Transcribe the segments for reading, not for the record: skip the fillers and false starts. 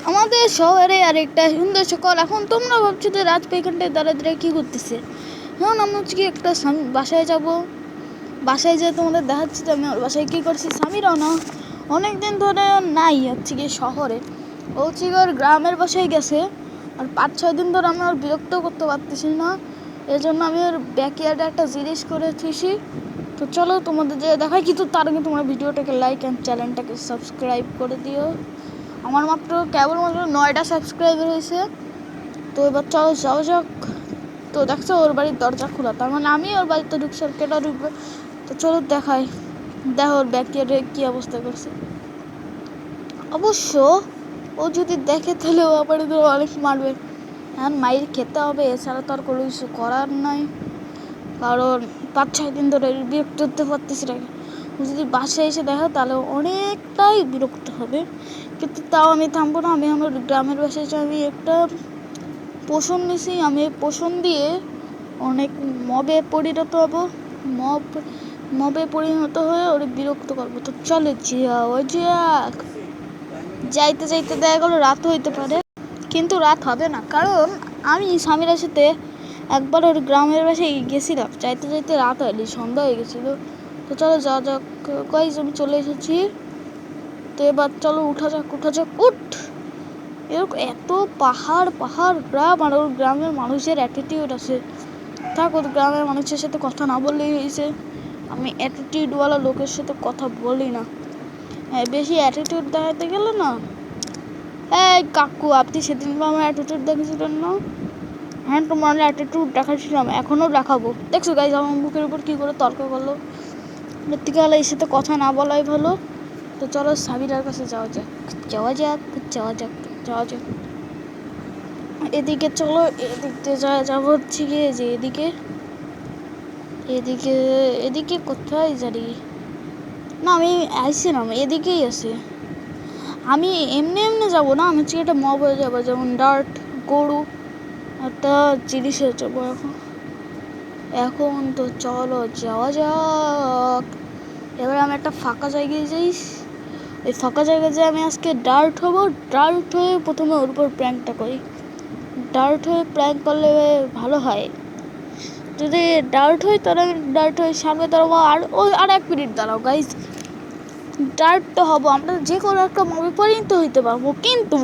আমাদের শহরে আরেকটা সুন্দর সকাল। এখন তোমরা ভাবছো যে রাত এখানটায় দাঁড়ায় কী করতেছে। এখন আমি হচ্ছে কি একটা বাসায় যাব। বাসায় যেয়ে তোমাদের দেখাচ্ছি যে আমি ওর বাসায় কী করছি। স্বামীরাও না অনেক দিন ধরে নাই হচ্ছে কি শহরে, ও হচ্ছে কি ওর গ্রামের বাসায় গেছে। আর 5-6 দিন ধরে আমি ওর বিরক্ত করতে পারতেছি না, এই জন্য আমি ওর ব্যাকইয়ার্ডে একটা জিনিস করে থুইছি। তো চলো তোমাদের যে দেখাই, কিন্তু তার আগে তোমরা ভিডিওটাকে লাইক অ্যান্ড চ্যানেলটাকে সাবস্ক্রাইব করে দিও। আমার মাত্র কেবলমাত্র 9টা সাবস্ক্রাইবার হয়েছে। তো এবার চলো যাও যাক। তো দেখছো ওর বাড়ির দরজা খোলা, তার মানে আমি ওর বাড়িতে ঢুকছি আর কেটা ঢুকবে। তো চলো দেখাই, দেখো ওর ব্যাকইয়ার্ডে কী অবস্থা করছে। অবশ্য ও যদি দেখে তাহলে ও আবার অনেক মারবে। এখন মাইর খেতে হবে, এছাড়া তো আর কোনো কিছু করার নাই, কারণ 5-6 দিন ধরে বিরক্ত হতে পারতেছি না। যদি বাসায় এসে দেখো তাহলে অনেকটাই বিরক্ত হবে, কিন্তু তাও আমি থামবো না। আমি আমার গ্রামের বাসায় আমি একটা পোষণ নিছি, আমি পোষণ দিয়ে অনেক মবে পরিণত হব। মবে পরিণত হয়ে ওর বিরক্ত করবো। তো চলে যাওয়া যাক। যাইতে যাইতে দেখা গেলো রাত হইতে পারে, কিন্তু রাত হবে না, কারণ আমি স্বামীর সাথে একবার ওর গ্রামের বাসায় গেছিলাম। যাইতে যাইতে রাত হয়নি, সন্ধ্যা হয়ে গেছিলো। তো চলো যাওয়া যাক। গাইস আমি চলে এসেছি। তো এবার চলো উঠা যাক উঠ। এরকম এত পাহাড় গ্রাম, আর ওর গ্রামের মানুষের অ্যাটিটিউড আছে। থাক, ওর গ্রামের মানুষের সাথে কথা না বললেই হয়েছে। আমি অ্যাটিটিউডওয়ালা লোকের সাথে কথা বলি না। বেশি অ্যাটিটিউড দেখাতে গেলে না, এই কাকু আপনি সেদিন আমার অ্যাটিটিউড দেখেছিলেন না? হ্যাঁ, তোমার অ্যাটিটিউড দেখাচ্ছিলাম, এখনও দেখাবো। দেখছো গাইজ আমার মুখের উপর কী করে তর্ক করলো। মৃত্তিকালা এর সাথে কথা না বলাই ভালো। তো চলো সাবিরার কাছে যাওয়া যাক। এদিকে চলো, এদিক দিয়ে যাবো হচ্ছে গিয়ে যে এদিকে কোথায় জানি না, আমি আসছিলাম এদিকেই আছে। আমি এমনি যাবো না, আমি হচ্ছে একটা মব হয়ে যাবো, যেমন ডার্ট গরু একটা জিনিস হয়ে যাবো এখন। তো চলো যাওয়া যাক। এবার আমি একটা ফাঁকা জায়গায় যাই। এই ফাঁকা জায়গায় যে আমি আজকে ডার্ট হবো। ডার্ট হয়ে প্রথমে ওর উপর প্র্যাঙ্কটা করি। ডার্ট হয়ে প্র্যাঙ্ক করলে ভালো হয়। যদি ডার্ট হয় তাহলে আমি ডার্ট হয়ে সামনে দাঁড়াবো। আর 1 মিনিট দাঁড়াও গাইজ। ডার্ট তো হবো, আমরা যে কোনো একটা মবে পরিণত হইতে পারবো, কিন্তু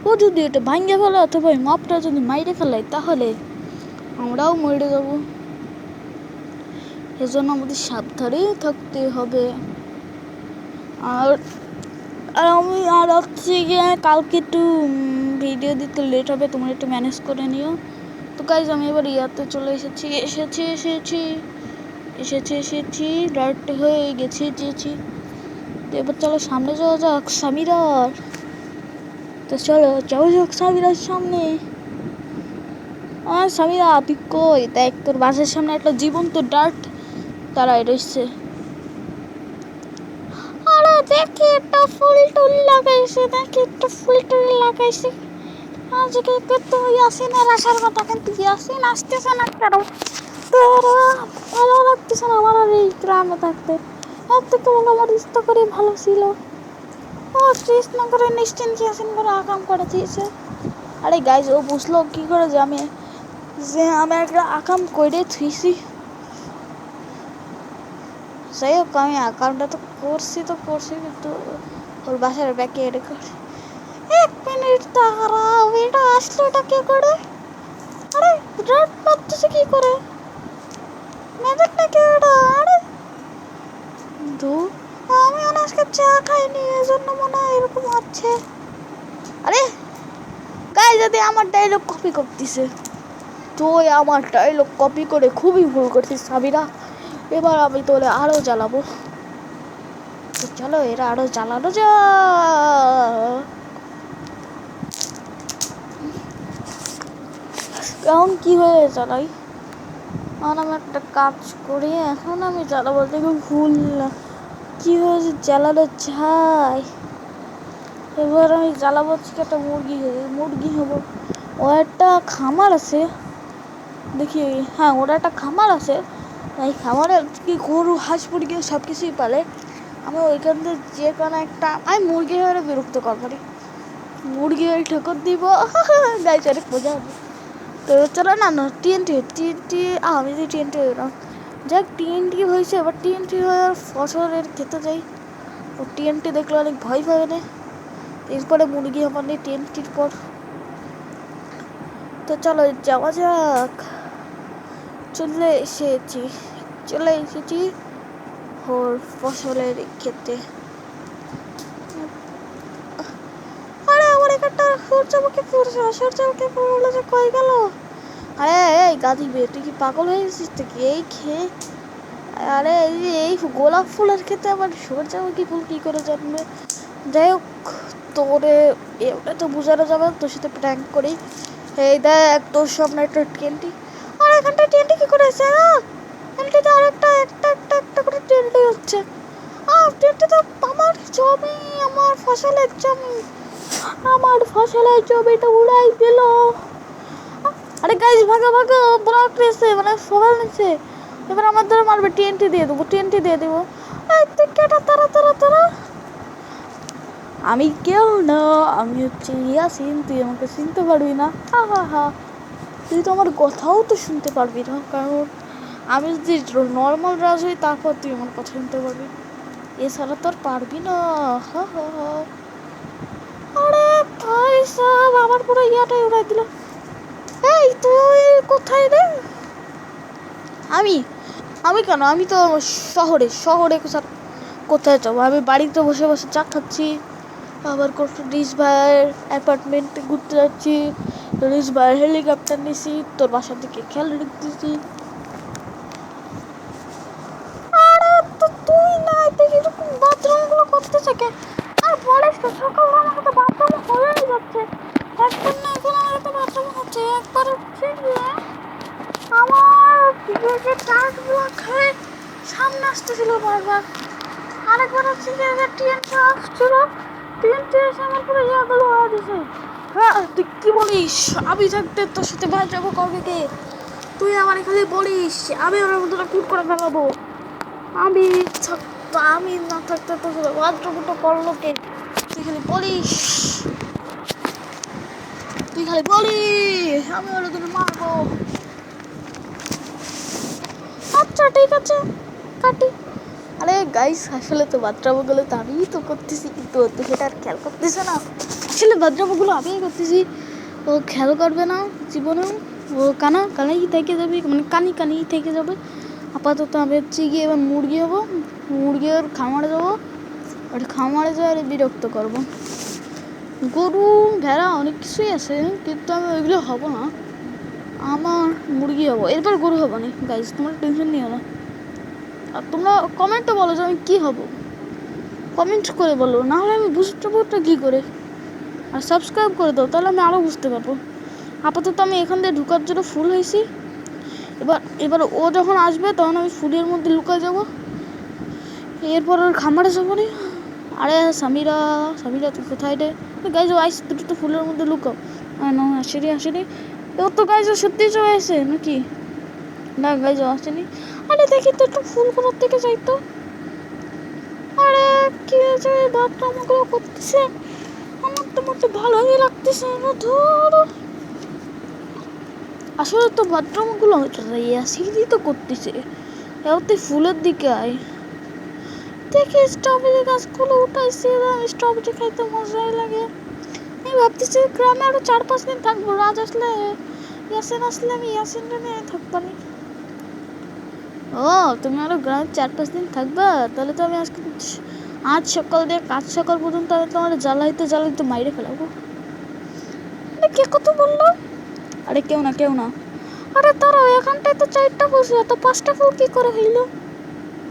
ও যদি এটা ভাঙিয়ে ফেলে অথবা মপটা যদি মাইরে ফেলে তাহলে আমরাও মরে যাবো। এজন্য আমাদের সাবধানেই থাকতে হবে। আর আমি হচ্ছে গিয়ে কালকে একটু ভিডিও দিতে লেট হবে, তোমরা একটু ম্যানেজ করে নিও। তো গাইজ আমি এবার ইয়াতে চলে এসেছি ডাইরেক্ট হয়ে গেছি। তো এবার চলো সামনে যাওয়া যাক সামিরার। তো চলো যাওয়া যাক সামিরার সামনে। সামিরা তুই কই? দেখ তোর বাসার সামনে একটা জীবন্ত ডার্ট দাঁড়ায় রয়েছে। আরে দেখি একটা ফুল টুল লাগাইছে, আজকে তো ইয়াসিনের আসার কথা, কিন্তু ইয়াসিন আসতেছে না কেন? ভালো লাগতেছে না আমার আর এই গ্রামে থাকতে। এর থেকে আমার ইচ্ছা করে ভালো ছিল। ও কৃষ্ণনগরে নিশ্চিন্ত ইয়াসিন করে আকাম করে দিয়েছে। আরে গাইজ ও বুঝলো কী করে যে আমি একটা আকাম করে থুইছি। যাই হোক, আমি আকামটা তো করছি, কিন্তু ওর বাসার ব্যাকে এটা করছি। 1 মিনিট দাঁড়াও, এটা আসলোটা কে করে? আরে রাত পাচ্ছে কি করে? ম্যাজিক নাকি এটা? আরে আমি আজকে চা খাইনি, এই জন্য মনে হয় এরকম হচ্ছে। আরে গাই যদি আমার ডায়লগ কপি করতেছে, তুই আমার ডায়লগ কপি করে খুবই ভুল করছিস সাবিরা। এবার আমি তোরে আরো জ্বালাবো। তো চলো এরা আরো জ্বালানো যা। এখন কি হয়ে জ্বালাই? এখন আমি একটা কাজ করি, এখন আমি জ্বালাবো। দেখো ভুল কি হয়েছে, জ্বালানো যায়। এবার আমি জ্বালাবো হচ্ছে একটা মুরগি হবো। ও একটা খামার আছে দেখি, হ্যাঁ ওরা একটা খামার আছে। এই খামারে কি গরু হাঁস মুরগি সব কিছুই পালে। আমি ওইখান থেকে যে কোনো একটা আমি মুরগি হয়ে বিরক্ত করবো। মুরগি ওই ঠোকর দিব গাইছে অনেক মজা হবে। তো চলো না না টিএনটি আমি যদি টিএনটি হই না যাক টিএনটি হয়েছে এবার টিএনটি হয়ে ফসলের খেতে যাই। ও টিএনটি দেখলে অনেক ভয় পাবে না, এরপরে মুরগি আমার নেই টিএনটির পর। তো চলো যাওয়া যাক। চলে এসেছি ওর ফসলের খেতে। আরে আমার একটা সূর্যমুখী ফুল যে কই গেল? আরে এই গাধি বে, তুই কি পাগল হয়ে গেছিস তুই এই খেয়ে? আরে এই গোলাপ ফুলের খেতে আবার সূর্যমুখী ফুল কি করে জন্মে? যাই হোক তোরে এটা তো বোঝানো যাবে, তোর সাথে প্র্যাঙ্ক করি। এই দেখ তোর সামনে একটা টিএনটি। আর এখানটা টিএনটি কি করে আছে? টিএনটিতে আর একটা করে টিএনটি হচ্ছে। আর টিএনটি তো আমার জমি, আমার ফসলের জমিটা উড়াই দিল। আরে গাইস ভাগো ব্লক নিচ্ছে মানে সবাই নিচ্ছে। এবার আমার ধরে মারবে, টিএনটি দিয়ে দেবো। এই তুই কেটা তারা আমি কেউ না, আমি হচ্ছে ইয়াসিন, তুই আমাকে চিনতে পারবি না। হা তুই তো আমার কথাও তো শুনতে পারবি না, কারণ আমি যদি নর্মাল রাজ হই তারপর তুই আমার কথা শুনতে পারবি, এছাড়া তো আর পারবি না। হা আরে ভাই সাহেব আমার পুরো ইয়াটাই উড়াই দিল। এই তুই কোথায় রে? আমি কেন, আমি তো শহরে কোথায় যাবো? আমি বাড়িতে বসে চা খাচ্ছি, আবার রিস ভাইয়ের অ্যাপার্টমেন্টে ঘুরতে যাচ্ছি, রিস ভাইয়ের হেলিকপ্টার নিছি, তোর বাসার দিকে খেয়াল রাখতেছি। আরে তো তুই না দেখি এরকম বাথরুমগুলো করতে থাকে আর বলিস তো সকালবেলা আমার তো বাথরুম হয়েই যাচ্ছে। একবার না এখন আমার তো বাথরুম হচ্ছে, একবার হচ্ছে আমার যে টাচগুলো খেয়ে সামনে আসতেছিল বারবার, আরেকবার হচ্ছে যে টিএনটি আসছিল, টিএনটি এসে আমার পুরো ইয়াগুলো হয়ে দিছে। হ্যাঁ তুই কি বলিস? আমি থাকতে তোর সাথে ভাই যাবো কাউকে? তুই আমার খালি বলিস, আমি ওর মধ্যে কুট করে ফেলাবো। আমি না থাকতে তোর সাথে বাথরুমটা করলো কে? তুই খালি বলিস আমি ওর তোকে মারবো। আচ্ছা ঠিক আছে কাটি। আরে গাইস আসলে তো বাথরুমগুলো তো আমিই তো করতেছি, কিন্তু তো সেটা আর খেয়াল করতেছে না। আসলে বাথরুমগুলো আমিই করতেছি, ও খেয়াল করবে না জীবনেও, ও কানাই থেকে যাবে, মানে কানি থেকে যাবে। আপাতত আমি হচ্ছে গিয়ে এবার মুরগির খামারে যাবো, আর খামারে যাওয়ার বিরক্ত করবো। গরু ভেড়া অনেক কিছুই আছে, কিন্তু আমি ওইগুলো হবো না, আমার মুরগি হবো, এরপর গরু হবো না। গাইস তোমরা টেনশন নিও না, আর তোমরা কমেন্টে বলো যে আমি কী হবো, কমেন্ট করে বলো, না হলে আমি বুঝতে পারবো কী করে। আর সাবস্ক্রাইব করে দাও, তাহলে আমি আরও বুঝতে পারবো। আপাতত আমি এখান দিয়ে ঢুকার জন্য ফুল হয়েছি, এবার ও যখন আসবে তখন আমি ফুলের মধ্যে লুকায় যাব, এরপর ওর খামারে যাবো না। আরে সামিরা তুই কোথায় রে? গাইজ ও আইস, দুটো তো ফুলের মধ্যে লুকাও। না আসেনি ও তো গাইজ সত্যি চলে আসে নাকি? না গাইজ আসেনি। আরে দেখি তো একটু ফুল কোথার থেকে যাইতো। আরে কি হয়েছে, বাথরুমগুলো করতেছে, আমার তো মতো ভালোই লাগতেছে না। ধরো আসলে তো বাথরুমগুলো ইয়াসিনই তো করতেছে, এতে ফুলের দিকে আয়। দেখি স্ট্রবেরি গাছগুলো উঠাইছে, স্ট্রবেরি খাইতে মজাই লাগে। আমি ভাবতেছি গ্রামে আরো 4-5 দিন থাকবো, রাজ আসলে ইয়াসিন আসলে আমি ইয়াসিনটা নিয়ে থাকবানি। ও তুমি আরো গ্রামে 4-5 দিন থাকবা? তাহলে তো আমি আজ সকাল দিয়ে কাজ সকাল পর্যন্ত আমি তোমার জ্বালাইতে মাইরে ফেলাবো। কে কত বললো? আরে কেউ না। আরে তারা এখানটায় তো 4টা ফুল ছিল, তো 5টা ফুল কি করে হইলো?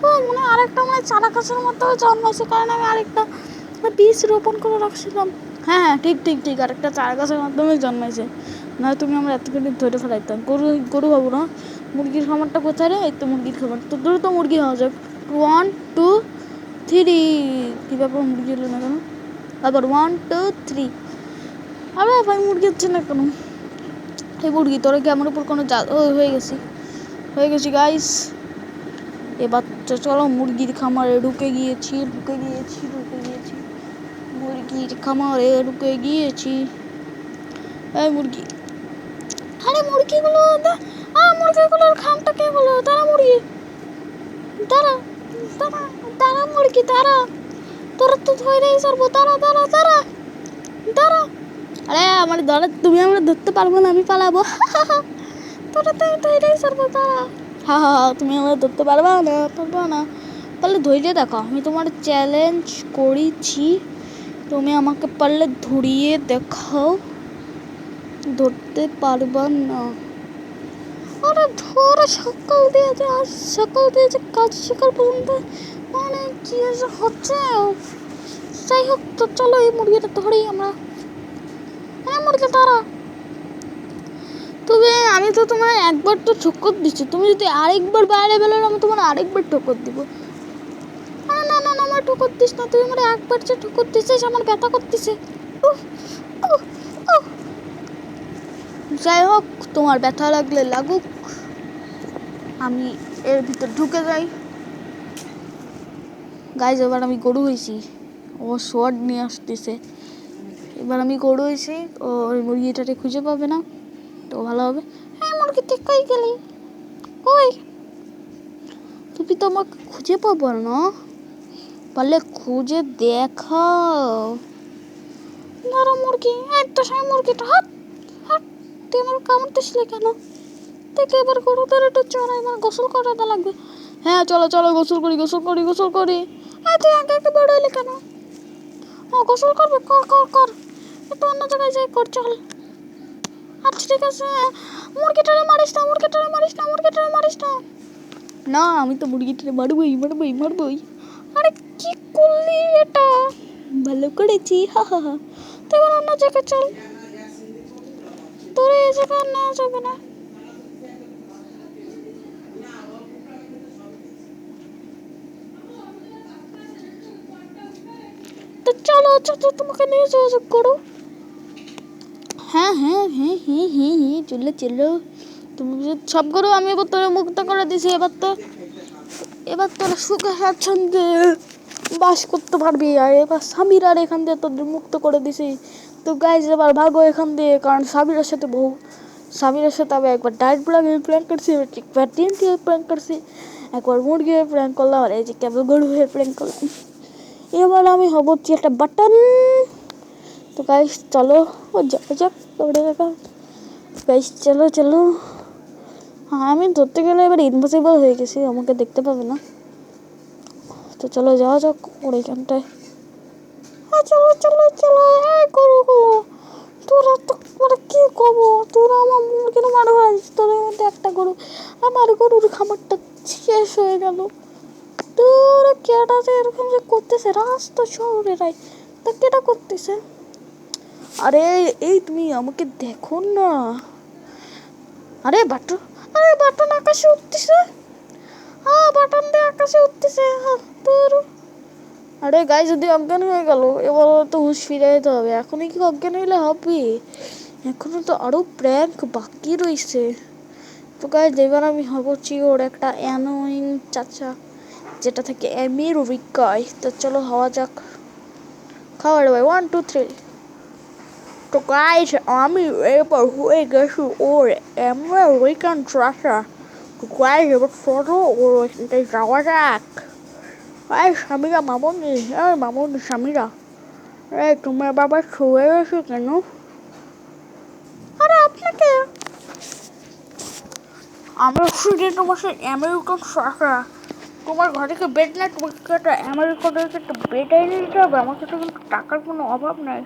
ও মনে হয় আরেকটা চারা গাছের মতো জন্মাইছে, কারণ আমি আরেকটা বীজ রোপণ করে রাখছিলাম। হ্যাঁ ঠিক আরেকটা চারা গাছের মাধ্যমে জন্মাইছে, না তুমি আমরা এতক্ষণ ধরে ফেলাইতাম। গরু হবো না। মুরগির খামারটা কোথায় রে? এই তো মুরগির খামার, তো দ্রুত মুরগি হওয়া যাক। 1 2 3 কী ব্যাপার মুরগি হলো না কেন? আবার 1 2 3। আরে ভাই মুরগি হচ্ছে না কেন? এই মুরগি তোরা কি আমার উপর কোনো হয়ে গেছি গাইস। এবার চলো মুরগির খামারে ঢুকে গিয়েছি। মুরগি মুরগির খামারে ঢুকে গিয়েছি। এই মুরগি, আরে মুরগিগুলোর খামটা কে হলো? তারা মুরগি, দাঁড়া দাঁড়া দাঁড়া মুরগি দাঁড়া, তোরা তো ধরেই ছাড়বো, দাঁড়া দাঁড়া দাঁড়া দাঁড়া। আরে আমার ধরা, তুমি আমরা ধরতে পারবো না, আমি পালাবো। তোরা তো ধরেই ছাড়বো, দাঁড়া। তুমি আমরা ধরতে পারবা না, পারলে ধৈর্য দেখো, আমি তোমার চ্যালেঞ্জ করেছি, তুমি আমাকে পারলে ধরিয়ে দেখাও, ধরতে পারবা না। আরে ধরে সকাল দিয়েছে, আজ সকাল দিয়েছে, কাজ সকাল পর্যন্ত মানে কি হচ্ছে। যাই হোক, তো চলো এই মুরগিটা ধরেই আমরা। হ্যাঁ মুরগি তারা, তবে আমি তো তোমার একবার তো ঠোকর দিচ্ছি, তুমি যদি আরেকবার বাইরে বেরো আমি তোমার আরেকবার ঠোকর দিব। না না না না, আমার ঠোকর দিস না, তুই আমার একবার যে ঠোকর দিচ্ছিস আমার ব্যথা করতেছে। যাই হোক, তোমার ব্যথা লাগলে লাগুক, আমি এর ভিতর ঢুকে যাই। গাইজ, এবার আমি গরু হয়েছি, ও শর্ট নিয়ে আসতেছে। এবার আমি গরু হয়েছি, ও ওই মুরগিটাকে খুঁজে পাবে না, তো ভালো হবে। হ্যাঁ মুরগি, তুই কই গেলি? কই? তুমি তো আমাকে খুঁজে পাবো না, পারলে খুঁজে দেখাও। ধরো মুরগি, এই তো সেই মুরগিটা। হাত হাত, তুই আমার কামড়তেছিলি কেন? দেখে এবার গরু ধরে একটু চড়া, এবার গোসল করাতে লাগবে। হ্যাঁ চলো চলো, গোসল করি গোসল করি গোসল করি। হ্যাঁ তুই আগে আগে বড় হলি কেন? ও গোসল করবে, কর কর কর, একটু অন্য জায়গায় যাই কর, চল। আচ্ছা ঠিক আছে, মুরগিটারে মারিস না, মুরগিটারে মারিস না, মুরগিটারে মারিস না। না, আমি তো মুরগিটারে মারবই মারবই মারবই। আরে কি করলি এটা? ভালো করেছি, হা হা হা। তুই এবার অন্য জায়গায় চল, তোর এই জায়গায় নেওয়া যাবে না। তো চলো চলো, তোমাকে নিয়ে যোগাযোগ করো। হ্যাঁ হ্যাঁ হ্যাঁ হ্যাঁ হ্যাঁ হ্যাঁ, চলো চলো। তুমি সব করো, আমি এবার তোরা মুক্ত করে দিছি। এবার তোরা সুখে স্বাচ্ছন্দ্যে বাস করতে পারবি। আর এবার স্বামীর আর এখান দিয়ে তোদের মুক্ত করে দিছি। তো গাইজ এবার ভাগো এখান দিয়ে, কারণ স্বামীরের সাথে স্বামীরের সাথে আমি একবার ডায়েট প্ল্যান করছি, একবার TNT প্ল্যান করছি, একবার মুরগি প্ল্যান করলাম, আর এই যে কেবল গরু প্ল্যান করলাম। এবার আমি হব একটা বাটন। তো গাইজ চলো, ও যাও যাক দৌড়ে দেখা। গাইজ চলো চলো। হ্যাঁ, আমি ধরতে গেলে এবার ইনভিজিবল হয়ে গেছি, আমাকে দেখতে পাবে না। তো চলো যাওয়া যাক ওর এইখানটায়। হ্যাঁ চলো চলো চলো। হ্যাঁ করো করো, তোরা তো মানে কী করবো, তোরা আমার মুরগির মারো হয়েছিস, তোদের মধ্যে একটা গরু, আমার গরুর খামারটা শেষ হয়ে গেল। তোরা কেটা যে এরকম যে করতেছে, রাস্তা শহরেরাই তা কেটা করতেছে। আরে এই তুমি আমাকে দেখো না। আরে বাটন আকাশে উঠতেছে। হ্যাঁ বাটন দিয়ে আকাশে উঠতেছে। তোর আরে গাই যদি অজ্ঞান হয়ে গেল, এবার তো হুঁশ ফিরে যেতে হবে। এখনই কি অজ্ঞান হইলে হবে? এখনো তো আরো প্র্যাঙ্ক বাকি রয়েছে। তো গাইজ এবার আমি হবছি ওর একটা অ্যানোয়িং চাচা, যেটা থেকে আমেরিকায়। তো চলো হওয়া যাক, খাওয়ার ভাই 1 2 3। তো গাইজ আমি এবার হয়ে গেছি ওর আমেরিকান চাচা। তো গাইজ এবার চলো ওর ওইখানটায় যাওয়া যাক। এই স্বামীরা, মামনি, এই মামনি স্বামীরা, এই তোমার বাবা শুয়ে গেছে কেন? আরে আপনাকে আমরা শুধু তোমার সেই আমেরিকান চাচা, তোমার ঘরে কি বেড নাই? তোমাকে একটা আমেরিকান একটা বেড এনে দিতে হবে, আমার কাছে কিন্তু টাকার কোনো অভাব নাই।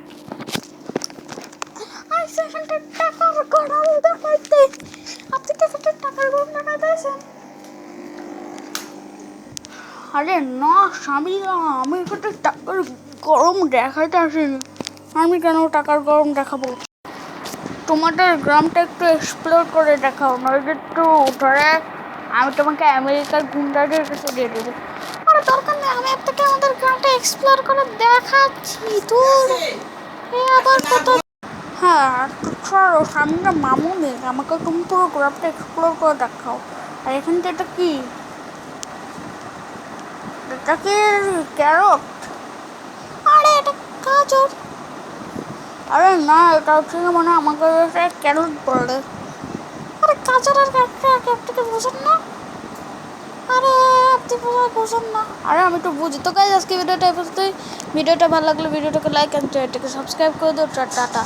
টাকার গরম দেখাইতে, আপনি কি একটা টাকার গরম দেখাইতেছেন? আরে না স্বামীরা, আমি একটা টাকার গরম দেখাইতে আসিনি। আমি কেন টাকার গরম দেখাবো? তোমাদের গ্রামটা একটু এক্সপ্লোর করে দেখাও, নইলে একটু ধরে আমি তোমাকে আমেরিকার গুন্ডাদের কাছে দিয়ে দেবো। আরে দরকার নেই, আমি আপনাকে আমাদের গ্রামটা এক্সপ্লোর করে দেখাচ্ছি। তোর আবার কত। হ্যাঁ ছাড়ো, সামনে মামুনি, আমাকে তুমি পুরো গ্রামটা এক্সপ্লোর করে দেখাও। আর এখান থেকে এটা কি? এটা কি ক্যারট? আরে এটা গাজর। আরে না, এটা হচ্ছে মানে আমাকে ক্যারট বলে। আরে গাজর আর ক্যাপটাকে বোঝেন না? আরে আপনি বোঝেন না? আরে আমি তো বুঝি। তো গাইজ আজকে ভিডিওটা এই পর্যন্তই। ভিডিওটা ভালো লাগলে ভিডিওটাকে লাইক অ্যান্ড চ্যানেলটাকে সাবস্ক্রাইব করে দিও। টাটা।